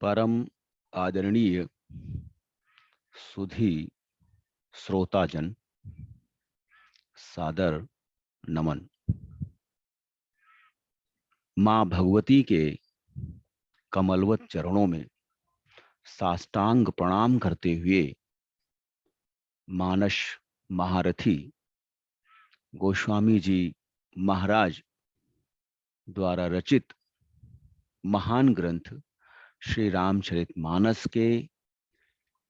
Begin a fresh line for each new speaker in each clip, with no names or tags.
परम आदरणीय सुधी श्रोताजन, सादर नमन। मां भगवती के कमलवत चरणों में साष्टांग प्रणाम करते हुए मानस महारथी गोस्वामी जी महाराज द्वारा रचित महान ग्रंथ श्री रामचरितमानस के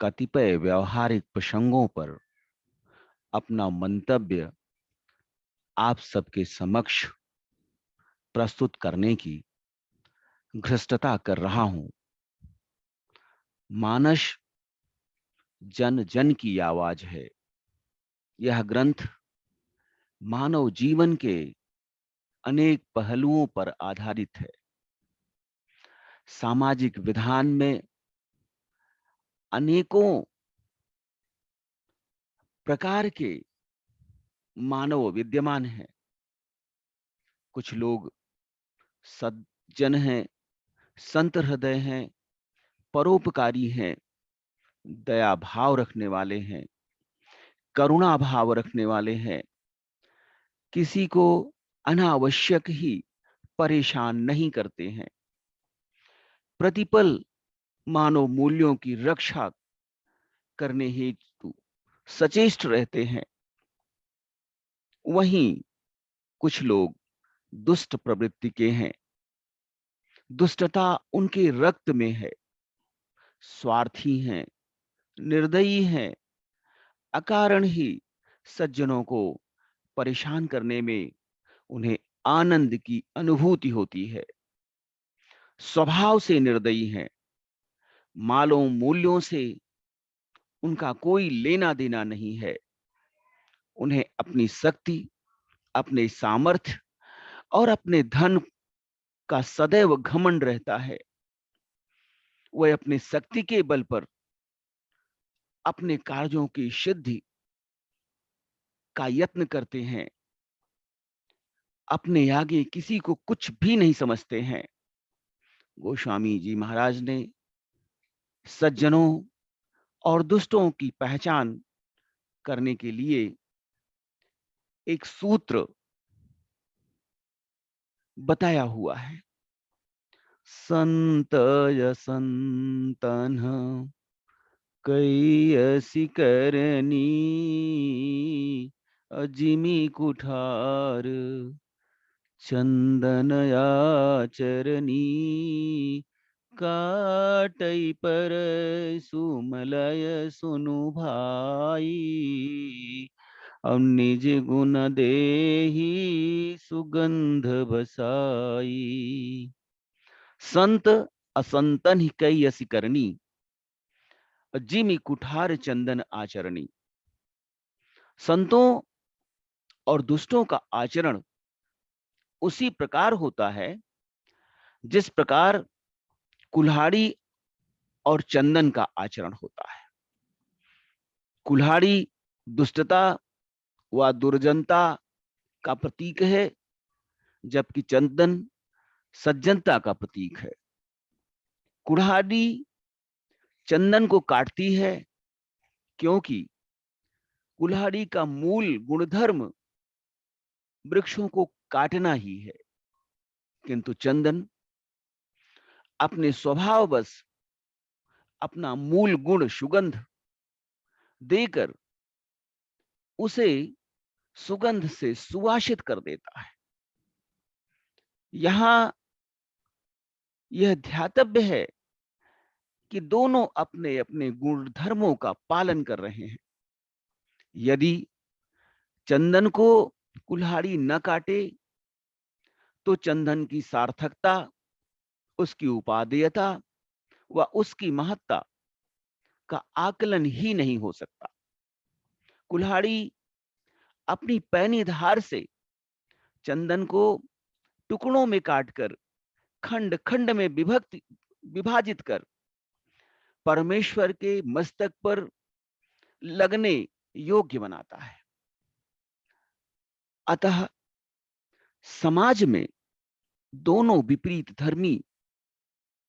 कतिपय व्यवहारिक प्रसंगों पर अपना मंतव्य आप सबके समक्ष प्रस्तुत करने की धृष्टता कर रहा हूं। मानस जन जन की आवाज है। यह ग्रंथ मानव जीवन के अनेक पहलुओं पर आधारित है। सामाजिक विधान में अनेकों प्रकार के मानव विद्यमान हैं। कुछ लोग सज्जन हैं, संत हृदय हैं, परोपकारी हैं, दया भाव रखने वाले हैं, करुणा भाव रखने वाले हैं, किसी को अनावश्यक ही परेशान नहीं करते हैं, प्रतिपल मानव मूल्यों की रक्षा करने हेतु सचेष्ट रहते हैं। वहीं कुछ लोग दुष्ट प्रवृत्ति के हैं। दुष्टता उनके रक्त में है, स्वार्थी हैं, निर्दयी हैं, अकारण ही सज्जनों को परेशान करने में उन्हें आनंद की अनुभूति होती है। स्वभाव से निर्दयी हैं, मालों मूल्यों से उनका कोई लेना देना नहीं है। उन्हें अपनी शक्ति, अपने सामर्थ्य और अपने धन का सदैव घमंड रहता है। वह अपनी शक्ति के बल पर अपने कार्यों की सिद्धि का यत्न करते हैं। अपने आगे किसी को कुछ भी नहीं समझते हैं। गोस्वामी जी महाराज ने सज्जनों और दुष्टों की पहचान करने के लिए एक सूत्र बताया हुआ है। संतय संतन कैसी करनी, अजिमी कुठार चंदन आचरनी, काटई पर सुमलय सुनु भाई, अब निज गुण देहि सुगंध बसाई। संत असंतन ही कई असी करनी, जिमि कुठार चंदन आचरणी। संतों और दुष्टों का आचरण उसी प्रकार होता है जिस प्रकार कुल्हाड़ी और चंदन का आचरण होता है। कुल्हाड़ी दुष्टता व दुर्जनता का प्रतीक है, जबकि चंदन सज्जनता का प्रतीक है। कुल्हाड़ी चंदन को काटती है क्योंकि कुल्हाड़ी का मूल गुणधर्म वृक्षों को काटना ही है, किंतु चंदन अपने स्वभाववश अपना मूल गुण सुगंध देकर उसे सुगंध से सुवासित कर देता है। यहां यह ध्यातव्य है कि दोनों अपने अपने गुणधर्मों का पालन कर रहे हैं। यदि चंदन को कुल्हाड़ी न काटे तो चंदन की सार्थकता, उसकी उपादेयता व उसकी महत्ता का आकलन ही नहीं हो सकता। कुल्हाड़ी अपनी पैनी धार से चंदन को टुकड़ों में काटकर खंड खंड में विभाजित कर परमेश्वर के मस्तक पर लगने योग्य बनाता है। अतः समाज में दोनों विपरीत धर्मी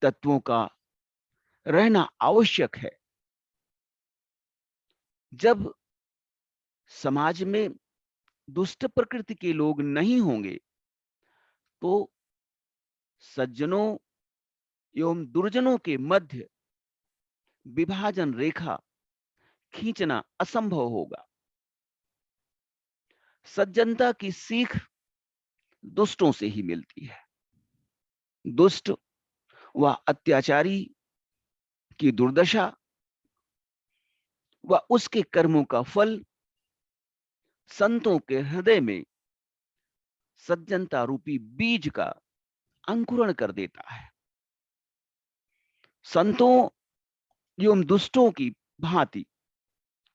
तत्वों का रहना आवश्यक है। जब समाज में दुष्ट प्रकृति के लोग नहीं होंगे तो सज्जनों एवं दुर्जनों के मध्य विभाजन रेखा खींचना असंभव होगा। सज्जनता की सीख दुष्टों से ही मिलती है। दुष्ट व अत्याचारी की दुर्दशा व उसके कर्मों का फल संतों के हृदय में सज्जनता रूपी बीज का अंकुरण कर देता है। संतों एवं दुष्टों की भांति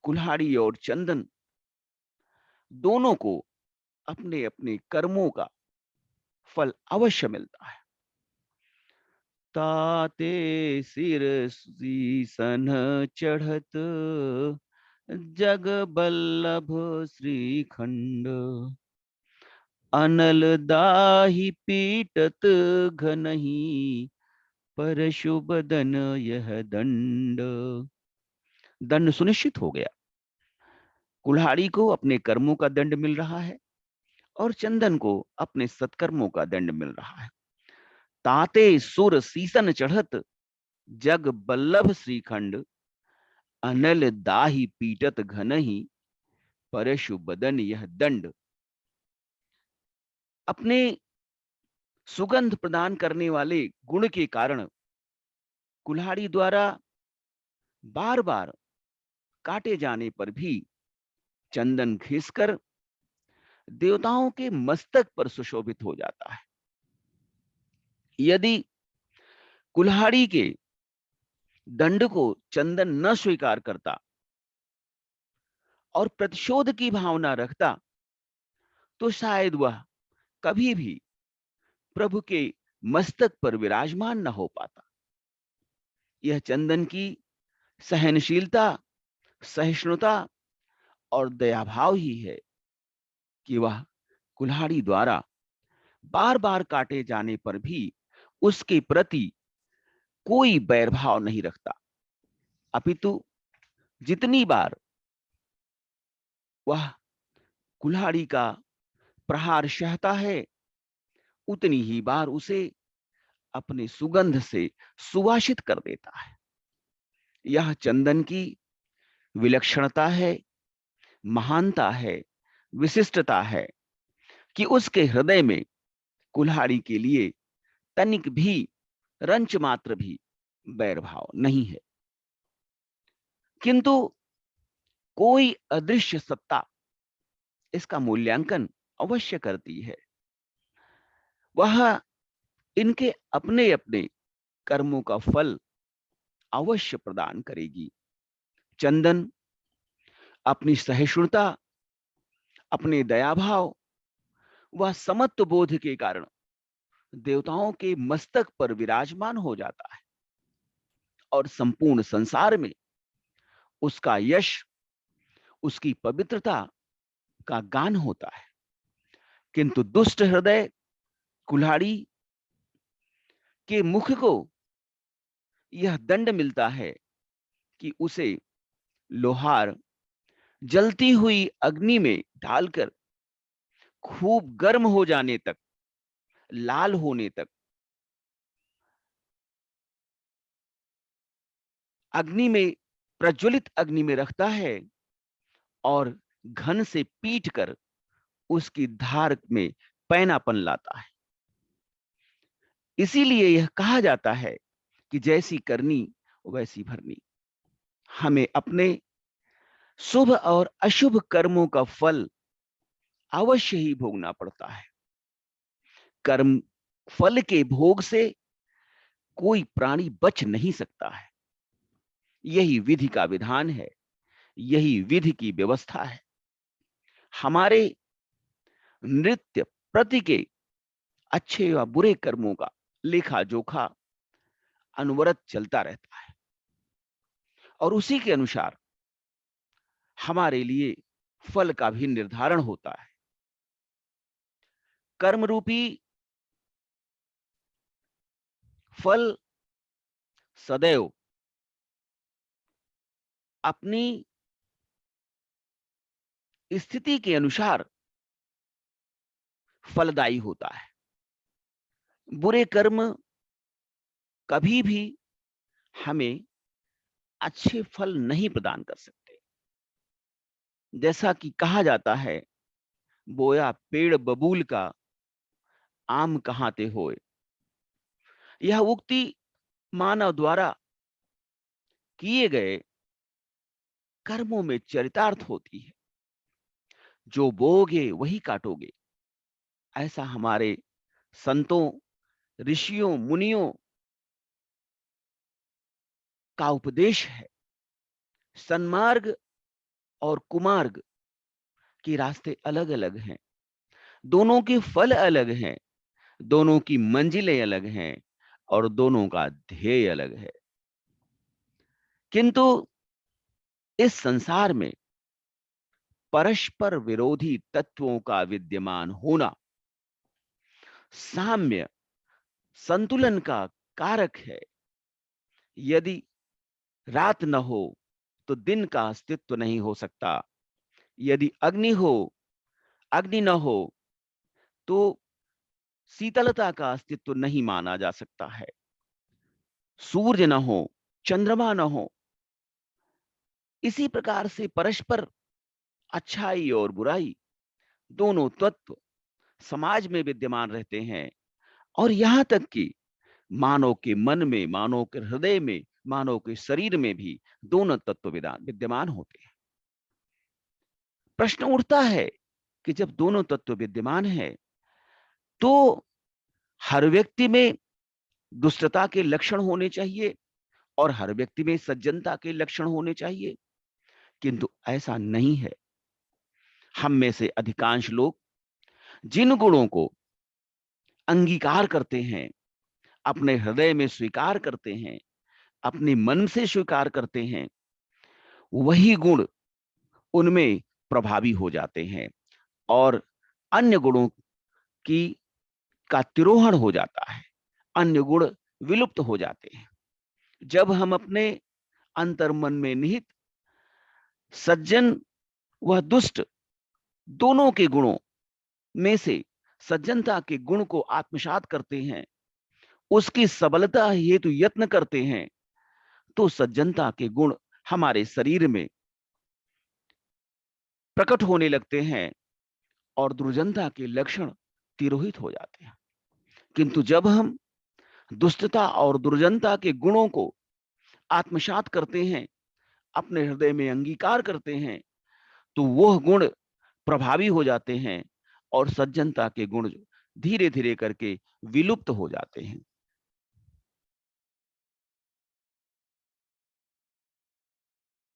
कुल्हाड़ी और चंदन दोनों को अपने अपने कर्मों का फल अवश्य मिलता है। ताते सिर सीसन चढ़त जग बल्लभ श्रीखंड अनल दाही पीटत घनही परशु बदन यह दंड। दंड सुनिश्चित हो गया। कुल्हाड़ी को अपने कर्मों का दंड मिल रहा है और चंदन को अपने सत्कर्मों का दंड मिल रहा है। ताते सुर सीसन चढ़त जग बल्लभ श्रीखंड अनल दाही पीटत घनही परशु बदन यह दंड। अपने सुगंध प्रदान करने वाले गुण के कारण कुल्हाड़ी द्वारा बार बार काटे जाने पर भी चंदन घिसकर देवताओं के मस्तक पर सुशोभित हो जाता है। यदि कुल्हाड़ी के दंड को चंदन न स्वीकार करता और प्रतिशोध की भावना रखता तो शायद वह कभी भी प्रभु के मस्तक पर विराजमान न हो पाता। यह चंदन की सहनशीलता, सहिष्णुता और दयाभाव ही है कि वह कुल्हाड़ी द्वारा बार बार काटे जाने पर भी उसके प्रति कोई बैरभाव नहीं रखता, अपितु जितनी बार वह कुल्हाड़ी का प्रहार सहता है उतनी ही बार उसे अपने सुगंध से सुवासित कर देता है। यह चंदन की विलक्षणता है, महानता है, विशिष्टता है कि उसके हृदय में कुल्हाड़ी के लिए तनिक भी रंच मात्र भी बैरभाव नहीं है। किंतु कोई अदृश्य सत्ता इसका मूल्यांकन अवश्य करती है। वह इनके अपने अपने कर्मों का फल अवश्य प्रदान करेगी। चंदन अपनी सहिष्णुता, अपने दयाभाव व समत्व बोध के कारण देवताओं के मस्तक पर विराजमान हो जाता है और संपूर्ण संसार में उसका यश, उसकी पवित्रता का गान होता है। किंतु दुष्ट हृदय कुल्हाड़ी के मुख को यह दंड मिलता है कि उसे लोहार जलती हुई अग्नि में डालकर खूब गर्म हो जाने तक, लाल होने तक अग्नि में, प्रज्वलित अग्नि में रखता है और घन से पीट कर उसकी धार में पैनापन लाता है। इसीलिए यह कहा जाता है कि जैसी करनी वैसी भरनी। हमें अपने शुभ और अशुभ कर्मों का फल अवश्य ही भोगना पड़ता है। कर्म फल के भोग से कोई प्राणी बच नहीं सकता है। यही विधि का विधान है, यही विधि की व्यवस्था है। हमारे नृत्य प्रति के अच्छे व बुरे कर्मों का लेखा जोखा अनवरत चलता रहता है और उसी के अनुसार हमारे लिए फल का भी निर्धारण होता है। कर्म रूपी फल सदैव अपनी स्थिति के अनुसार फलदायी होता है। बुरे कर्म कभी भी हमें अच्छे फल नहीं प्रदान कर सकते। जैसा कि कहा जाता है, बोया पेड़ बबूल का, आम कहाँ ते होए। यह उक्ति मानव द्वारा किए गए कर्मों में चरितार्थ होती है। जो बोओगे वही काटोगे, ऐसा हमारे संतों, ऋषियों, मुनियों का उपदेश है। सन्मार्ग और कुमार्ग के रास्ते अलग-अलग हैं। दोनों के फल अलग हैं, दोनों की मंजिलें अलग हैं और दोनों का ध्येय अलग है। किंतु इस संसार में परस्पर विरोधी तत्वों का विद्यमान होना साम्य, संतुलन का कारक है। यदि रात न हो तो दिन का अस्तित्व नहीं हो सकता। यदि अग्नि न हो तो शीतलता का अस्तित्व नहीं माना जा सकता है। सूर्य न हो, चंद्रमा न हो, इसी प्रकार से परस्पर अच्छाई और बुराई दोनों तत्व समाज में विद्यमान रहते हैं। और यहां तक कि मानव के मन में, मानव के हृदय में, मानव के शरीर में भी दोनों तत्व विद्यमान होते हैं। प्रश्न उठता है कि जब दोनों तत्व विद्यमान है तो हर व्यक्ति में दुष्टता के लक्षण होने चाहिए और हर व्यक्ति में सज्जनता के लक्षण होने चाहिए, किंतु ऐसा नहीं है। हम में से अधिकांश लोग जिन गुणों को अंगीकार करते हैं, अपने हृदय में स्वीकार करते हैं, अपने मन से स्वीकार करते हैं, वही गुण उनमें प्रभावी हो जाते हैं और अन्य गुणों की का तिरोहण हो जाता है। अन्य गुण विलुप्त हो जाते हैं। जब हम अपने अंतर्मन में निहित सज्जन व दुष्ट दोनों के गुणों में से सज्जनता के गुण को आत्मसात करते हैं, उसकी सबलता हेतु यत्न करते हैं, तो सज्जनता के गुण हमारे शरीर में प्रकट होने लगते हैं और दुर्जनता के लक्षण तिरोहित हो जाते हैं। किंतु जब हम दुष्टता और दुर्जनता के गुणों को आत्मसात करते हैं, अपने हृदय में अंगीकार करते हैं, तो वह गुण प्रभावी हो जाते हैं और सज्जनता के गुण धीरे धीरे करके विलुप्त हो जाते हैं।